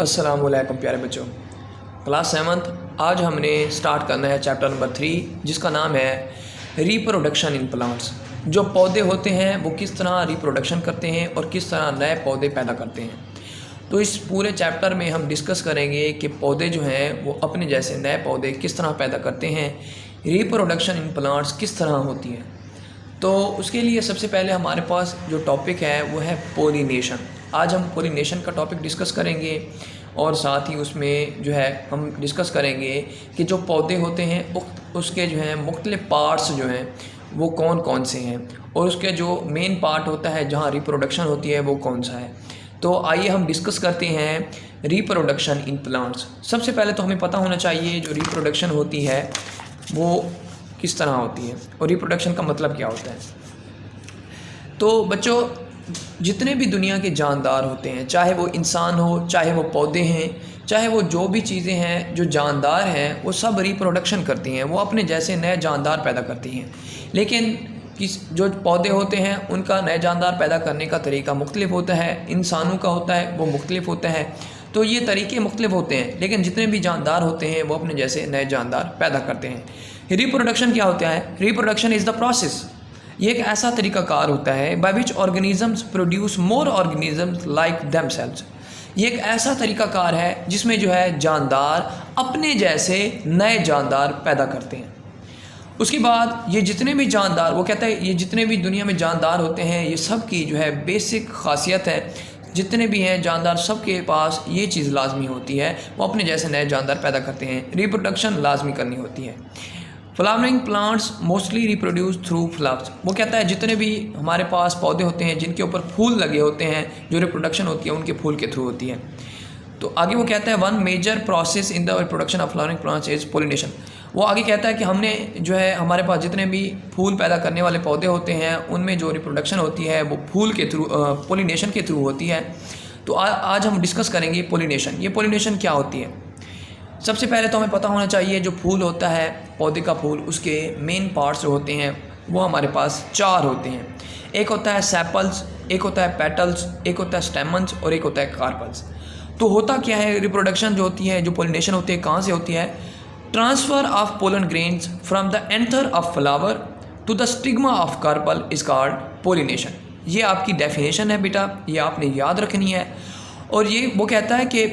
अस्सलामुअलैकुम प्यारे बच्चों, क्लास 7th। आज हमने स्टार्ट करना है चैप्टर नंबर 3 जिसका नाम है रिप्रोडक्शन इन प्लांट्स। जो पौधे होते हैं वो किस तरह रिप्रोडक्शन करते हैं और किस तरह नए पौधे पैदा करते हैं। तो इस पूरे चैप्टर में हम डिस्कस करेंगे कि पौधे जो हैं वो अपने जैसे नए पौधे किस तरह पैदा करते हैं, रिप्रोडक्शन इन प्लांट्स किस तरह होती है। तो उसके लिए सबसे पहले हमारे पास जो टॉपिक है वो है पोलिनेशन। आज हम पोलिनेशन का टॉपिक डिस्कस करेंगे और साथ ही उसमें जो है हम डिस्कस करेंगे कि जो पौधे होते हैं उसके जो हैं मुख्तलिफ पार्ट्स जो हैं वो कौन कौन से हैं और उसके जो मेन पार्ट होता है जहाँ रिप्रोडक्शन होती है वो कौन सा है। तो आइए हम डिस्कस करते हैं रिप्रोडक्शन इन प्लांट्स। सबसे पहले तो हमें पता होना चाहिए जो रिप्रोडक्शन होती है वो किस तरह होती है और रिप्रोडक्शन का मतलब क्या होता है। तो बच्चों, जितने भी दुनिया के जानदार होते हैं, चाहे वो इंसान हो, चाहे वो पौधे हैं, चाहे वो जो भी चीज़ें हैं जो जानदार हैं, वो सब रिप्रोडक्शन करती हैं, वो अपने जैसे नए जानदार पैदा करती हैं। लेकिन जो पौधे होते हैं उनका नए जानदार पैदा करने का तरीका मुख्तलिफ होता है, इंसानों का होता है वो मुख्तलिफ होता है। तो ये तरीके मुख्तलिफ होते हैं, लेकिन जितने भी जानदार होते हैं वो अपने जैसे नए जानदार पैदा करते हैं। रिप्रोडक्शन क्या होता है? Reproduction is the process. ये एक ऐसा तरीक़ाकार होता है by which organisms produce more organisms like themselves. ये एक ऐसा तरीक़ाकार है जिसमें जो है जानदार अपने जैसे नए जानदार पैदा करते हैं। उसके बाद ये जितने भी जानदार, वो कहता है ये जितने भी दुनिया में जानदार होते हैं ये सब की जो है बेसिक खासियत है, जितने भी हैं जानदार सब के पास ये चीज़ लाजमी होती है, वो अपने जैसे नए जानदार पैदा करते हैं। रिप्रोडक्शन लाजमी करनी होती है। Flowering plants mostly reproduce through flowers. वो कहता है जितने भी हमारे पास पौधे होते हैं जिनके ऊपर फूल लगे होते हैं, जो रिप्रोडक्शन होती है उनके फूल के थ्रू होती है। तो आगे वो कहता है one major process in the reproduction of flowering plants is pollination. वो आगे कहता है कि हमने जो है हमारे पास जितने भी फूल पैदा करने वाले पौधे होते हैं उनमें जो रिप्रोडक्शन होती है वो फूल के थ्रू, पोलिनेशन के थ्रू होती है। तो आज हम डिस्कस करेंगे पोलिनेशन। ये पोलिनेशन क्या होती है? सबसे पहले तो हमें पता होना चाहिए जो फूल होता है, पौधे का फूल, उसके मेन पार्ट्स जो होते हैं वो हमारे पास 4 होते हैं। एक होता है सेपल्स, एक होता है पेटल्स, एक होता है स्टेमन्स और एक होता है कार्पल्स। तो होता क्या है, रिप्रोडक्शन जो होती है, जो पोलिनेशन होती है, कहाँ से होती है? Transfer of pollen grains from the anther of flower to the stigma of carpel is called pollination. ये आपकी डेफिनेशन है बेटा, ये आपने याद रखनी है। और ये वो कहता है कि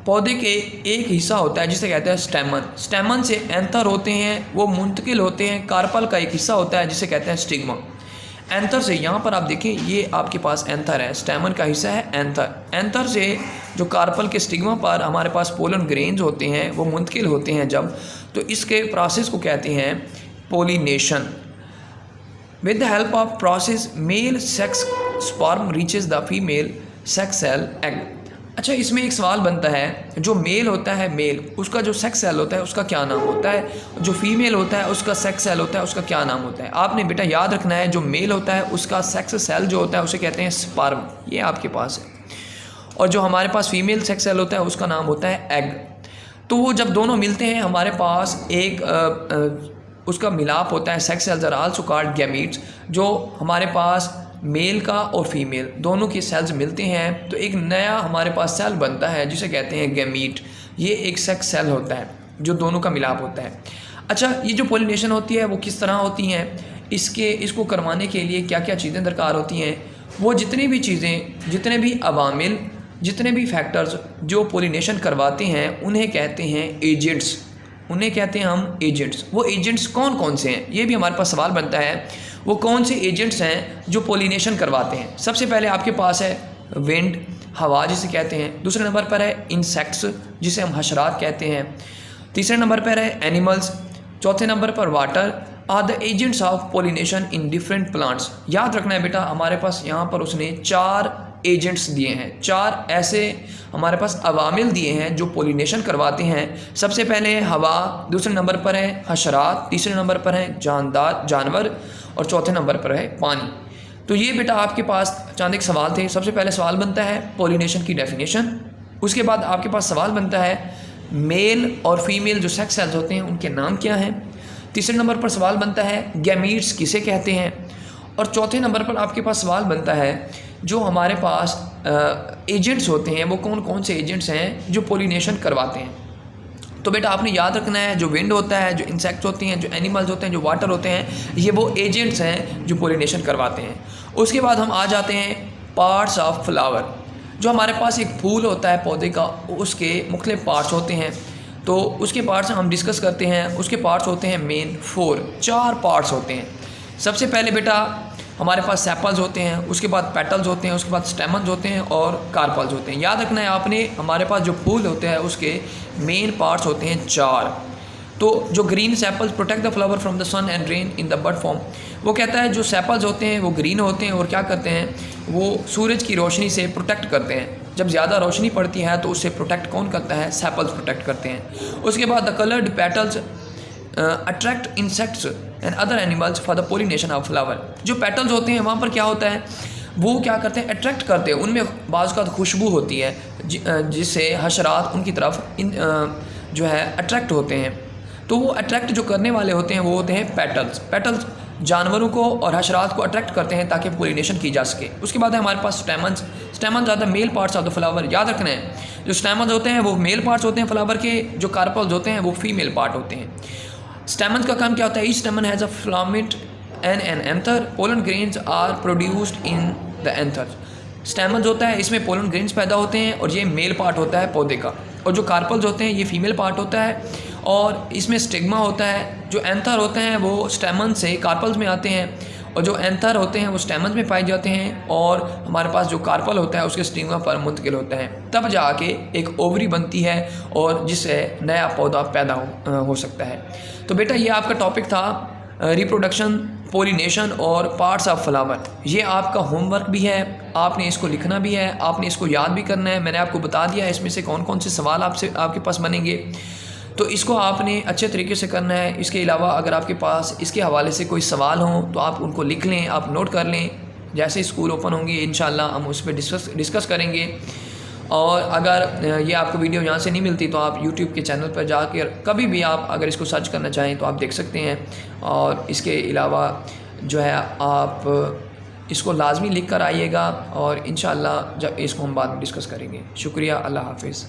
पौधे के एक हिस्सा होता है जिसे कहते हैं स्टेमन, स्टेमन से एंथर होते हैं, वो मुंतकिल होते हैं। कार्पल का एक हिस्सा होता है जिसे कहते हैं स्टिग्मा। एंथर से, यहाँ पर आप देखें ये आपके पास एंथर है, स्टेमन का हिस्सा है एंथर। एंथर से जो कार्पल के स्टिग्मा पर हमारे पास पोलन ग्रेन्स होते हैं वो मुंतकिल होते हैं जब, तो इसके प्रोसेस को कहते हैं pollination. With the help of process male sex sperm reaches the female sex cell egg. अच्छा, इसमें एक सवाल बनता है, जो मेल होता है मेल, उसका जो सेक्स सेल होता है उसका क्या नाम होता है? जो फीमेल होता है उसका सेक्स सेल होता है उसका क्या नाम होता है? आपने बेटा याद रखना है, जो मेल होता है उसका सेक्स सेल जो होता है उसे कहते हैं स्पर्म, ये आपके पास है। और जो हमारे पास फीमेल सेक्स सेल होता है उसका नाम होता है एग। तो वो जब दोनों मिलते हैं हमारे पास एक उसका मिलाप होता है। Sex cells are also called gametes. जो हमारे पास मेल का और फीमेल दोनों के सेल्स मिलते हैं तो एक नया हमारे पास सेल बनता है जिसे कहते हैं गैमीट। ये एक सेक्स सेल होता है जो दोनों का मिलाप होता है। अच्छा, ये जो पोलिनेशन होती है वो किस तरह होती हैं, इसको करवाने के लिए क्या क्या चीज़ें दरकार होती हैं? वो जितनी भी चीज़ें, जितने भी अवामिल, जितने भी फैक्टर्स जो पोलिनेशन करवाते हैं उन्हें कहते हैं एजेंट्स। उन्हें कहते हैं हम एजेंट्स। वो एजेंट्स कौन कौन से हैं, ये भी हमारे पास सवाल बनता है। वो कौन से एजेंट्स हैं जो पोलिनेशन करवाते हैं? सबसे पहले आपके पास है विंड, हवा जिसे कहते हैं। दूसरे नंबर पर है इंसेक्ट्स जिसे हम हशरात कहते हैं। तीसरे नंबर पर है एनिमल्स। चौथे नंबर पर water are the agents of pollination in different plants. याद रखना है बेटा, हमारे पास यहाँ पर उसने 4 एजेंट्स दिए हैं, 4 ऐसे हमारे पास अवामिल दिए हैं जो पोलिनेशन करवाते हैं। सबसे पहले है हवा, दूसरे नंबर पर है हशरात, तीसरे नंबर पर है जानवर और चौथे नंबर पर है पानी। तो ये बेटा आपके पास चंद एक सवाल थे। सबसे पहले सवाल बनता है पोलिनेशन की डेफिनेशन। उसके बाद आपके पास सवाल बनता है मेल और फीमेल जो सेक्स सेल्स होते हैं उनके नाम क्या हैं। तीसरे नंबर पर सवाल बनता है गैमीट्स किसे कहते हैं। और चौथे नंबर पर आपके पास सवाल बनता है जो हमारे पास एजेंट्स होते हैं वो कौन कौन से एजेंट्स हैं जो पोलिनेशन करवाते हैं। तो बेटा आपने याद रखना है जो विंड होता है, जो इंसेक्ट्स होते हैं, जो एनिमल्स होते हैं, जो वाटर होते हैं, ये वो एजेंट्स हैं जो पोलिनेशन करवाते हैं। उसके बाद हम आ जाते हैं पार्ट्स ऑफ फ्लावर। जो हमारे पास एक फूल होता है पौधे का, उसके मुख्तलिफ पार्ट्स होते हैं, तो उसके पार्ट्स हम डिस्कस करते हैं। उसके पार्ट्स होते हैं मेन 4 पार्ट्स होते हैं। सबसे पहले बेटा हमारे पास सेपल्स होते हैं, उसके बाद पेटल्स होते हैं, उसके बाद स्टेमन्स होते हैं और कार्पल्स होते हैं। याद रखना है आपने, हमारे पास जो फूल होते हैं उसके मेन पार्ट्स होते हैं 4। तो जो green sepals protect the flower from the sun and rain in the bud form, वो कहता है जो सेपल्स होते हैं वो ग्रीन होते हैं और क्या करते हैं, वो सूरज की रोशनी से प्रोटेक्ट करते हैं। जब ज़्यादा रोशनी पड़ती है तो उससे प्रोटेक्ट कौन करता है, सेपल्स प्रोटेक्ट करते हैं। उसके बाद the coloured petals attract insects and other animals for the pollination of flower. जो पेटल्स होते हैं वहाँ पर क्या होता है, वो क्या करते हैं, अट्रैक्ट करते हैं। उनमें बाज़ का खुशबू होती है जिससे हशरात उनकी तरफ जो है अट्रैक्ट होते हैं। तो वो अट्रैक्ट जो करने वाले होते हैं वो होते हैं पेटल्स। पेटल्स जानवरों को और हशरात को अट्रैक्ट करते हैं ताकि पोलिनेशन की जा सके। उसके बाद है हमारे पास stamens. Stamens are the male parts of the flower. याद रखना है जो स्टेमन्स होते हैं वो मेल पार्ट्स होते हैं फ्लावर के, जो कार्पल्स होते हैं वो फीमेल पार्ट होते हैं। स्टेमन्स का काम क्या होता है, each stamen has a filament and an anther, pollen grains are produced in the anther. Stamens होता है, इसमें पोलन ग्रेन्स पैदा होते हैं और ये मेल पार्ट होता है पौधे का, और जो कार्पल्स होते हैं ये फीमेल पार्ट होता है और इसमें स्टिग्मा होता है। जो एंथर होते हैं वो स्टेमन से कार्पल्स में आते हैं और जो एंथर होते हैं वो स्टेमन्स में पाए जाते हैं, और हमारे पास जो कार्पल होता है उसके स्टिग्मा पर मुंतकिल होता है। तब जाके एक ओवरी बनती है और जिससे नया पौधा पैदा हो सकता है। तो बेटा ये आपका टॉपिक था रिप्रोडक्शन, पोलिनेशन और पार्ट्स ऑफ फ्लावर। ये आपका होमवर्क भी है, आपने इसको लिखना भी है, आपने इसको याद भी करना है। मैंने आपको बता दिया है इसमें से कौन कौन से सवाल आपके पास बनेंगे, तो इसको आपने अच्छे तरीके से करना है। इसके अलावा अगर आपके पास इसके हवाले से कोई सवाल हो तो आप उनको लिख लें, आप नोट कर लें। जैसे स्कूल ओपन होंगे इंशाल्लाह हम उस पर डिस्कस करेंगे। और अगर ये आपको वीडियो यहाँ से नहीं मिलती तो आप YouTube के चैनल पर जाकर कभी भी आप अगर इसको सर्च करना चाहें तो आप देख सकते हैं। और इसके अलावा जो है आप इसको लाजमी लिख कर आइएगा और इंशाल्लाह जब इसको हम बाद में डिस्कस करेंगे। शुक्रिया, अल्लाह हाफिज़।